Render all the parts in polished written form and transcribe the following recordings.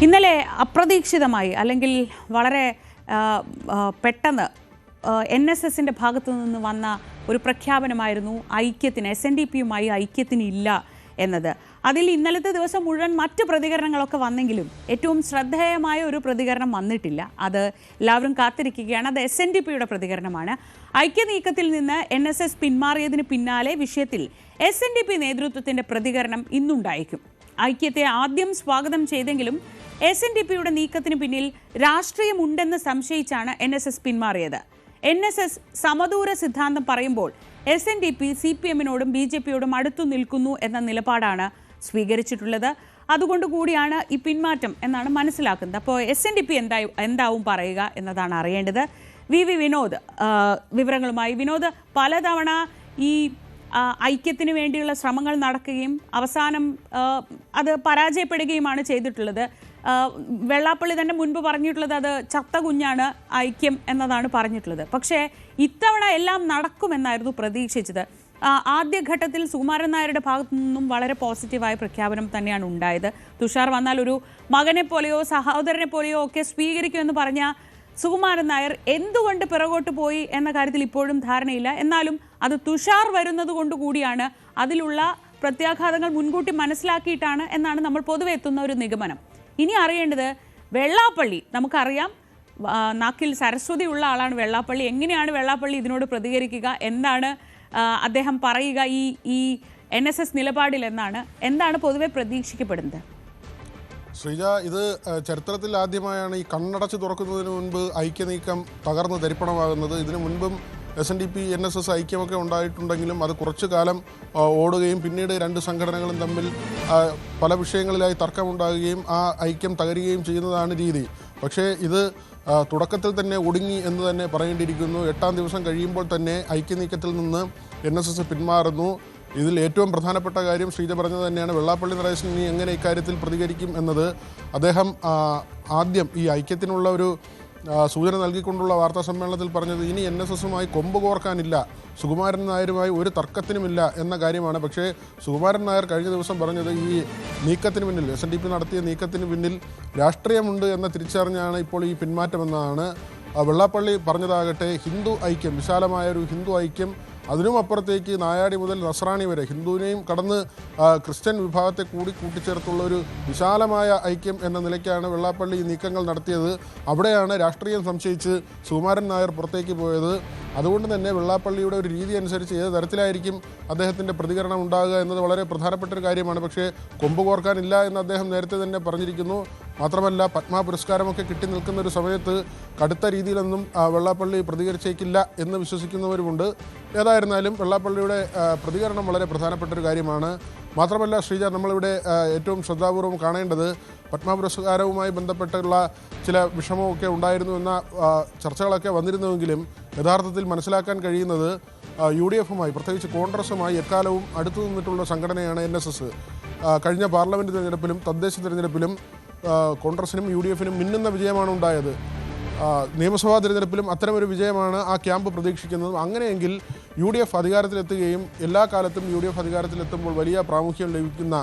ഇന്നലെ അപ്രതീക്ഷിതമായി അല്ലെങ്കിൽ വളരെ പെട്ടെന്ന് NSSന്റെ ഭാഗത്തു നിന്ന് വന്ന ഒരു പ്രഖ്യാപനമായിരുന്നു ഐക്യത്തിന് SNDPയുമായി ഐക്യത്തിന് ഇല്ല എന്നത്. അതിൽ ഇന്നലത്തെ ദിവസം മുഴുവൻ മറ്റ് പ്രതികരണങ്ങളൊക്കെ വന്നെങ്കിലും ഏറ്റവും ശ്രദ്ധേയമായ ഒരു പ്രതികരണം വന്നിട്ടില്ല. അത് എല്ലാവരും കാത്തിരിക്കുകയാണ്. അത് SNDPയുടെ പ്രതികരണമാണ്. ഐക്യനീക്കത്തിൽ നിന്ന് NSS പിന്മാറിയതിന് പിന്നാലെ വിഷയത്തിൽ SNDP നേതൃത്വത്തിൻ്റെ പ്രതികരണം ഇന്നുണ്ടായിരിക്കും. ഐക്യത്തെ ആദ്യം സ്വാഗതം ചെയ്തെങ്കിലും SNDPയുടെ നീക്കത്തിന് പിന്നിൽ രാഷ്ട്രീയമുണ്ടെന്ന് സംശയിച്ചാണ് NSS പിന്മാറിയത്. NSS സമദൂര സിദ്ധാന്തം പറയുമ്പോൾ SNDP CPMനോടും BJPയോടും അടുത്തു നിൽക്കുന്നു എന്ന നിലപാടാണ് സ്വീകരിച്ചിട്ടുള്ളത്. അതുകൊണ്ട് കൂടിയാണ് ഈ പിന്മാറ്റം എന്നാണ് മനസ്സിലാക്കുന്നത്. അപ്പോൾ SNDP എന്താവും പറയുക എന്നതാണ് അറിയേണ്ടത്. VV വിനോദ് വിവരങ്ങളുമായി. വിനോദ്, പലതവണ ഈ ഐക്യത്തിന് വേണ്ടിയുള്ള ശ്രമങ്ങൾ നടക്കുകയും അവസാനം അത് പരാജയപ്പെടുകയുമാണ് ചെയ്തിട്ടുള്ളത്. വെള്ളാപ്പള്ളി തന്നെ മുൻപ് പറഞ്ഞിട്ടുള്ളത് അത് ചത്ത കുഞ്ഞാണ് ഐക്യം എന്നതാണ് പറഞ്ഞിട്ടുള്ളത്. പക്ഷേ ഇത്തവണ എല്ലാം നടക്കുമെന്നായിരുന്നു പ്രതീക്ഷിച്ചത്. ആദ്യഘട്ടത്തിൽ സുകുമാരൻ നായരുടെ ഭാഗത്തു നിന്നും വളരെ പോസിറ്റീവായ പ്രഖ്യാപനം തന്നെയാണ് ഉണ്ടായത്. തുഷാർ വന്നാൽ ഒരു മകനെ പോലെയോ സഹോദരനെ പോലെയോ ഒക്കെ സ്വീകരിക്കുമെന്ന് പറഞ്ഞ സുകുമാരൻ നായർ എന്തുകൊണ്ട് പിറകോട്ട് പോയി എന്ന കാര്യത്തിൽ ഇപ്പോഴും ധാരണയില്ല. എന്നാലും അത് തുഷാർ വരുന്നത് കൊണ്ട് കൂടിയാണ്, അതിലുള്ള പ്രത്യാഘാതങ്ങൾ മുൻകൂട്ടി മനസ്സിലാക്കിയിട്ടാണ് എന്നാണ് നമ്മൾ പൊതുവെ എത്തുന്ന ഒരു നിഗമനം. ഇനി അറിയേണ്ടത് വെള്ളാപ്പള്ളി. നമുക്കറിയാം, നാക്കിൽ സരസ്വതി ഉള്ള ആളാണ് വെള്ളാപ്പള്ളി. എങ്ങനെയാണ് വെള്ളാപ്പള്ളി ഇതിനോട് പ്രതികരിക്കുക? എന്താണ് അദ്ദേഹം പറയുക ഈ NSS നിലപാടിൽ എന്നാണ്? എന്താണ് പൊതുവെ പ്രതീക്ഷിക്കപ്പെടുന്നത്? ശ്രീജ, ഇത് ചരിത്രത്തിൽ ആദ്യമായാണ് ഈ കണ്ണടച്ച് തുറക്കുന്നതിന് മുൻപ് ഐക്യനീക്കം തകർന്ന് തരിപ്പണമാകുന്നത്. ഇതിനു മുൻപും SNDP NSS ഐക്യമൊക്കെ ഉണ്ടായിട്ടുണ്ടെങ്കിലും അത് കുറച്ചു കാലം ഓടുകയും പിന്നീട് രണ്ട് സംഘടനകളും തമ്മിൽ പല വിഷയങ്ങളിലായി തർക്കമുണ്ടാകുകയും ആ ഐക്യം തകരുകയും ചെയ്യുന്നതാണ് രീതി. പക്ഷേ ഇത് തുടക്കത്തിൽ തന്നെ ഒടുങ്ങി എന്ന് തന്നെ പറയേണ്ടിയിരിക്കുന്നു. 8-ാം ദിവസം കഴിയുമ്പോൾ തന്നെ ഐക്യനീക്കത്തിൽ നിന്ന് NSS പിന്മാറുന്നു. ഇതിൽ ഏറ്റവും പ്രധാനപ്പെട്ട കാര്യം ശ്രീജ പറഞ്ഞത് തന്നെയാണ്. വെള്ളാപ്പള്ളി നടേശൻ ഇനി എങ്ങനെ ഇക്കാര്യത്തിൽ പ്രതികരിക്കും എന്നത്. അദ്ദേഹം ആദ്യം ഈ ഐക്യത്തിനുള്ള ഒരു സൂചന നൽകിക്കൊണ്ടുള്ള വാർത്താ സമ്മേളനത്തിൽ പറഞ്ഞത് ഇനി NSSുമായി കൊമ്പ് കോർക്കാനില്ല, സുകുമാരൻ നായരുമായി ഒരു തർക്കത്തിനുമില്ല എന്ന കാര്യമാണ്. പക്ഷേ സുകുമാരൻ നായർ കഴിഞ്ഞ ദിവസം പറഞ്ഞത് ഈ നീക്കത്തിന് പിന്നിൽ, SNDP നടത്തിയ നീക്കത്തിന് പിന്നിൽ രാഷ്ട്രീയമുണ്ട് എന്ന് തിരിച്ചറിഞ്ഞാണ് ഇപ്പോൾ ഈ പിന്മാറ്റമെന്നാണ്. വെള്ളാപ്പള്ളി പറഞ്ഞതാകട്ടെ ഹിന്ദു ഐക്യം, വിശാലമായൊരു ഹിന്ദു ഐക്യം, അതിനും അപ്പുറത്തേക്ക് നായാടി മുതൽ നസ്രാണി വരെ ഹിന്ദുവിനെയും കടന്ന് ക്രിസ്ത്യൻ വിഭാഗത്തെ കൂടി കൂട്ടിച്ചേർത്തുള്ള ഒരു വിശാലമായ ഐക്യം എന്ന നിലയ്ക്കാണ് വെള്ളാപ്പള്ളി നീക്കങ്ങൾ നടത്തിയത്. അവിടെയാണ് രാഷ്ട്രീയം സംശയിച്ച് സുകുമാരൻ നായർ പുറത്തേക്ക് പോയത്. അതുകൊണ്ട് തന്നെ വെള്ളാപ്പള്ളിയുടെ ഒരു രീതി അനുസരിച്ച് ഏത് തരത്തിലായിരിക്കും അദ്ദേഹത്തിൻ്റെ പ്രതികരണം ഉണ്ടാകുക എന്നത് വളരെ പ്രധാനപ്പെട്ട ഒരു കാര്യമാണ്. പക്ഷേ കൊമ്പ് കോർക്കാനില്ല എന്ന് അദ്ദേഹം നേരത്തെ തന്നെ പറഞ്ഞിരിക്കുന്നു. മാത്രമല്ല, പത്മ പുരസ്കാരമൊക്കെ കിട്ടി നിൽക്കുന്ന ഒരു സമയത്ത് കടുത്ത രീതിയിലൊന്നും വെള്ളാപ്പള്ളി പ്രതികരിച്ചേക്കില്ല എന്ന് വിശ്വസിക്കുന്നവരുമുണ്ട്. ഏതായിരുന്നാലും വെള്ളാപ്പള്ളിയുടെ പ്രതികരണം വളരെ പ്രധാനപ്പെട്ട ഒരു കാര്യമാണ്. മാത്രമല്ല ശ്രീജ, നമ്മളിവിടെ ഏറ്റവും ശ്രദ്ധാപൂർവം കാണേണ്ടത് പത്മ പുരസ്കാരവുമായി ബന്ധപ്പെട്ടുള്ള ചില വിഷമമൊക്കെ ഉണ്ടായിരുന്നു എന്ന ചർച്ചകളൊക്കെ വന്നിരുന്നുവെങ്കിലും യഥാർത്ഥത്തിൽ മനസ്സിലാക്കാൻ കഴിയുന്നത് UDFുമായി, പ്രത്യേകിച്ച് കോൺഗ്രസുമായി എക്കാലവും അടുത്തു നിന്നിട്ടുള്ള സംഘടനയാണ് NSS. കഴിഞ്ഞ പാർലമെൻറ്റ് തിരഞ്ഞെടുപ്പിലും തദ്ദേശ തിരഞ്ഞെടുപ്പിലും കോൺഗ്രസിനും UDFിനും മിന്നുന്ന വിജയമാണ് ഉണ്ടായത്. നിയമസഭാ തിരഞ്ഞെടുപ്പിലും അത്തരമൊരു വിജയമാണ് ആ ക്യാമ്പ് പ്രതീക്ഷിക്കുന്നത്. അങ്ങനെയെങ്കിൽ UDF അധികാരത്തിലെത്തുകയും എല്ലാ കാലത്തും UDF അധികാരത്തിലെത്തുമ്പോൾ വലിയ പ്രാമുഖ്യം ലഭിക്കുന്ന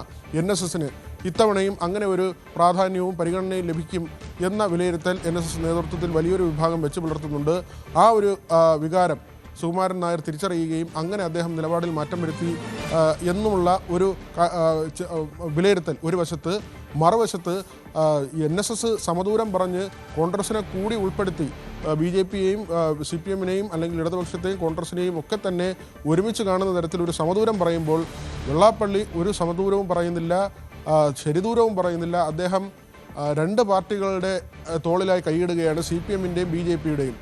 NSSന് ഇത്തവണയും അങ്ങനെ ഒരു പ്രാധാന്യവും പരിഗണനയും ലഭിക്കും എന്ന വിലയിരുത്തൽ NSS നേതൃത്വത്തിൽ വലിയൊരു വിഭാഗം വെച്ച് പുലർത്തുന്നുണ്ട്. ആ ഒരു വികാരം സുകുമാരൻ നായർ തിരിച്ചറിയുകയും അങ്ങനെ അദ്ദേഹം നിലപാടിൽ മാറ്റം വരുത്തി എന്നുമുള്ള ഒരു വിലയിരുത്തൽ ഒരു വശത്ത്. മറുവശത്ത് NSS സമദൂരം പറഞ്ഞ് കോൺഗ്രസിനെ കൂടി ഉൾപ്പെടുത്തി BJPയെയും CPMനെയും അല്ലെങ്കിൽ ഇടതുപക്ഷത്തെയും കോൺഗ്രസിനെയും ഒക്കെ തന്നെ ഒരുമിച്ച് കാണുന്ന തരത്തിലൊരു സമദൂരം പറയുമ്പോൾ വെള്ളാപ്പള്ളി ഒരു സമദൂരവും പറയുന്നില്ല, ശരിദൂരവും പറയുന്നില്ല. അദ്ദേഹം രണ്ട് പാർട്ടികളുടെ തോളിലായി കൈയിടുകയാണ്, CPMൻ്റെയും BJPയുടെയും.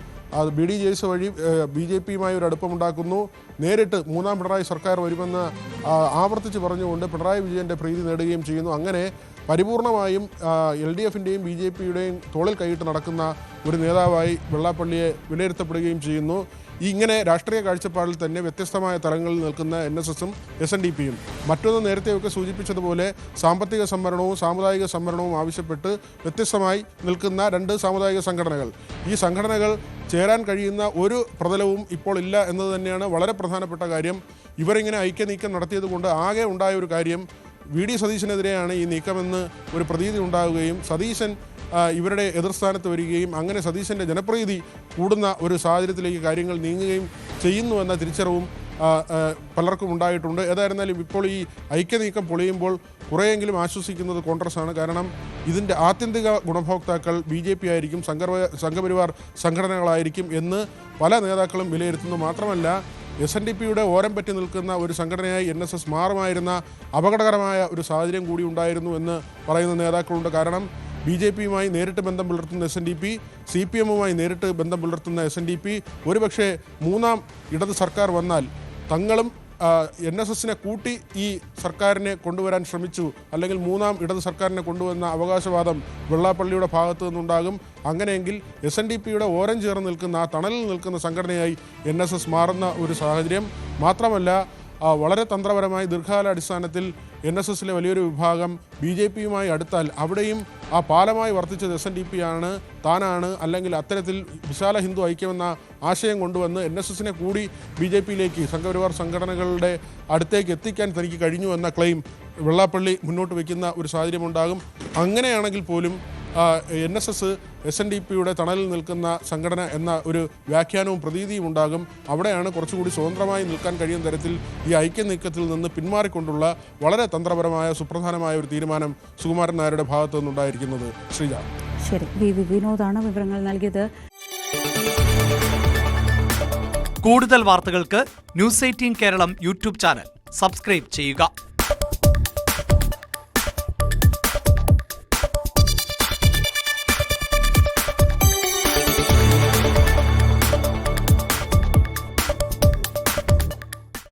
BD ജെയ്സ് വഴി BJPയുമായി ഒരു അടുപ്പമുണ്ടാക്കുന്നു. നേരിട്ട് മൂന്നാം പിണറായി സർക്കാർ വരുമെന്ന് ആവർത്തിച്ച് പറഞ്ഞുകൊണ്ട് പിണറായി വിജയൻ്റെ പ്രീതി നേടുകയും ചെയ്യുന്നു. അങ്ങനെ പരിപൂർണമായും LDFൻ്റെയും BJPയുടെയും തോളിൽ കൈയിട്ട് നടക്കുന്ന ഒരു നേതാവായി വെള്ളാപ്പള്ളിയെ വിലയിരുത്തപ്പെടുകയും ചെയ്യുന്നു. ഇങ്ങനെ രാഷ്ട്രീയ കാഴ്ചപ്പാടിൽ തന്നെ വ്യത്യസ്തമായ തലങ്ങളിൽ നിൽക്കുന്ന NSSും SNDPയും. മറ്റൊന്ന് നേരത്തെയൊക്കെ സൂചിപ്പിച്ചതുപോലെ സാമ്പത്തിക സംവരണവും സാമുദായിക സംവരണവും ആവശ്യപ്പെട്ട് വ്യത്യസ്തമായി നിൽക്കുന്ന രണ്ട് സാമുദായിക സംഘടനകൾ. ഈ സംഘടനകൾ ചേരാൻ കഴിയുന്ന ഒരു പ്രതലവും ഇപ്പോൾ ഇല്ല എന്നത് തന്നെയാണ് വളരെ പ്രധാനപ്പെട്ട കാര്യം. ഇവരിങ്ങനെ ഐക്യനീക്കം നടത്തിയത് കൊണ്ട് ആകെ ഉണ്ടായ ഒരു കാര്യം വി.ഡി. സതീശനെതിരെയാണ് ഈ നീക്കമെന്ന് ഒരു പ്രതീതി ഉണ്ടാവുകയും സതീശൻ ഇവരുടെ എതിർസ്ഥാനത്ത് വരികയും അങ്ങനെ സതീശൻ്റെ ജനപ്രീതി കൂടുന്ന ഒരു സാഹചര്യത്തിലേക്ക് കാര്യങ്ങൾ നീങ്ങുകയും ചെയ്യുന്നുവെന്ന തിരിച്ചറിവും പലർക്കും ഉണ്ടായിട്ടുണ്ട്. ഏതായിരുന്നാലും ഇപ്പോൾ ഈ ഐക്യനീക്കം പൊളിയുമ്പോൾ കുറേയെങ്കിലും ആശ്വസിക്കുന്നത് കോൺഗ്രസ്സാണ്. കാരണം ഇതിൻ്റെ ആത്യന്തിക ഗുണഭോക്താക്കൾ BJP ആയിരിക്കും, സംഘപരിവാർ സംഘടനകളായിരിക്കും എന്ന് പല നേതാക്കളും വിലയിരുത്തുന്നു. മാത്രമല്ല SNDPയുടെ ഓരം പറ്റി നിൽക്കുന്ന ഒരു സംഘടനയായി NSS മാറുമായിരുന്ന അപകടകരമായ ഒരു സാഹചര്യം കൂടി ഉണ്ടായിരുന്നു എന്ന് പറയുന്ന നേതാക്കളുണ്ട്. കാരണം BJPയുമായി നേരിട്ട് ബന്ധം പുലർത്തുന്ന SNDP, CPMുമായി നേരിട്ട് ബന്ധം പുലർത്തുന്ന SNDP, ഒരുപക്ഷെ മൂന്നാം ഇടത് സർക്കാർ വന്നാൽ തങ്ങളും NSSനെ കൂട്ടി ഈ സർക്കാരിനെ കൊണ്ടുവരാൻ ശ്രമിച്ചു, അല്ലെങ്കിൽ മൂന്നാം ഇടത് സർക്കാരിനെ കൊണ്ടുവന്ന അവകാശവാദം വെള്ളാപ്പള്ളിയുടെ ഭാഗത്തു നിന്നുണ്ടാകും. അങ്ങനെയെങ്കിൽ SNDPയുടെ ഓരം ചേർന്ന് നിൽക്കുന്ന ആ തണലിൽ നിൽക്കുന്ന സംഘടനയായി NSS മാറുന്ന ഒരു സാഹചര്യം. മാത്രമല്ല വളരെ തന്ത്രപരമായി ദീർഘകാലാടിസ്ഥാനത്തിൽ NSSലെ വലിയൊരു വിഭാഗം BJPയുമായി അടുത്താൽ അവിടെയും ആ പാലമായി വർത്തിച്ചത് SNDPയാണ്, താനാണ്. അല്ലെങ്കിൽ അത്തരത്തിൽ വിശാല ഹിന്ദു ഐക്യമെന്ന ആശയം കൊണ്ടുവന്ന് NSSനെ കൂടി BJPയിലേക്ക് സംഘപരിവാർ സംഘടനകളുടെ അടുത്തേക്ക് എത്തിക്കാൻ തനിക്ക് കഴിഞ്ഞു എന്ന ക്ലെയിം വെള്ളാപ്പള്ളി മുന്നോട്ട് വയ്ക്കുന്ന ഒരു സാഹചര്യമുണ്ടാകും. അങ്ങനെയാണെങ്കിൽ പോലും NSS SNDPയുടെ തണലിൽ നിൽക്കുന്ന സംഘടന എന്ന ഒരു വ്യാഖ്യാനവും പ്രതീതിയും ഉണ്ടാകും. അവിടെയാണ് കുറച്ചുകൂടി സ്വതന്ത്രമായി നിൽക്കാൻ കഴിയുന്ന തരത്തിൽ ഈ ഐക്യനീക്കത്തിൽ നിന്ന് പിന്മാറിക്കൊണ്ടുള്ള വളരെ തന്ത്രപരമായ സുപ്രധാനമായ ഒരു തീരുമാനം സുകുമാരൻ നായരുടെ ഭാഗത്തു നിന്നുണ്ടായിരിക്കുന്നത്. ശ്രീജ. ശരി, വിനോദാണ് വിവരങ്ങൾ നൽകിയത്. കൂടുതൽ വാർത്തകൾക്ക് News 18 Keralam YouTube channel subscribe ചെയ്യുക.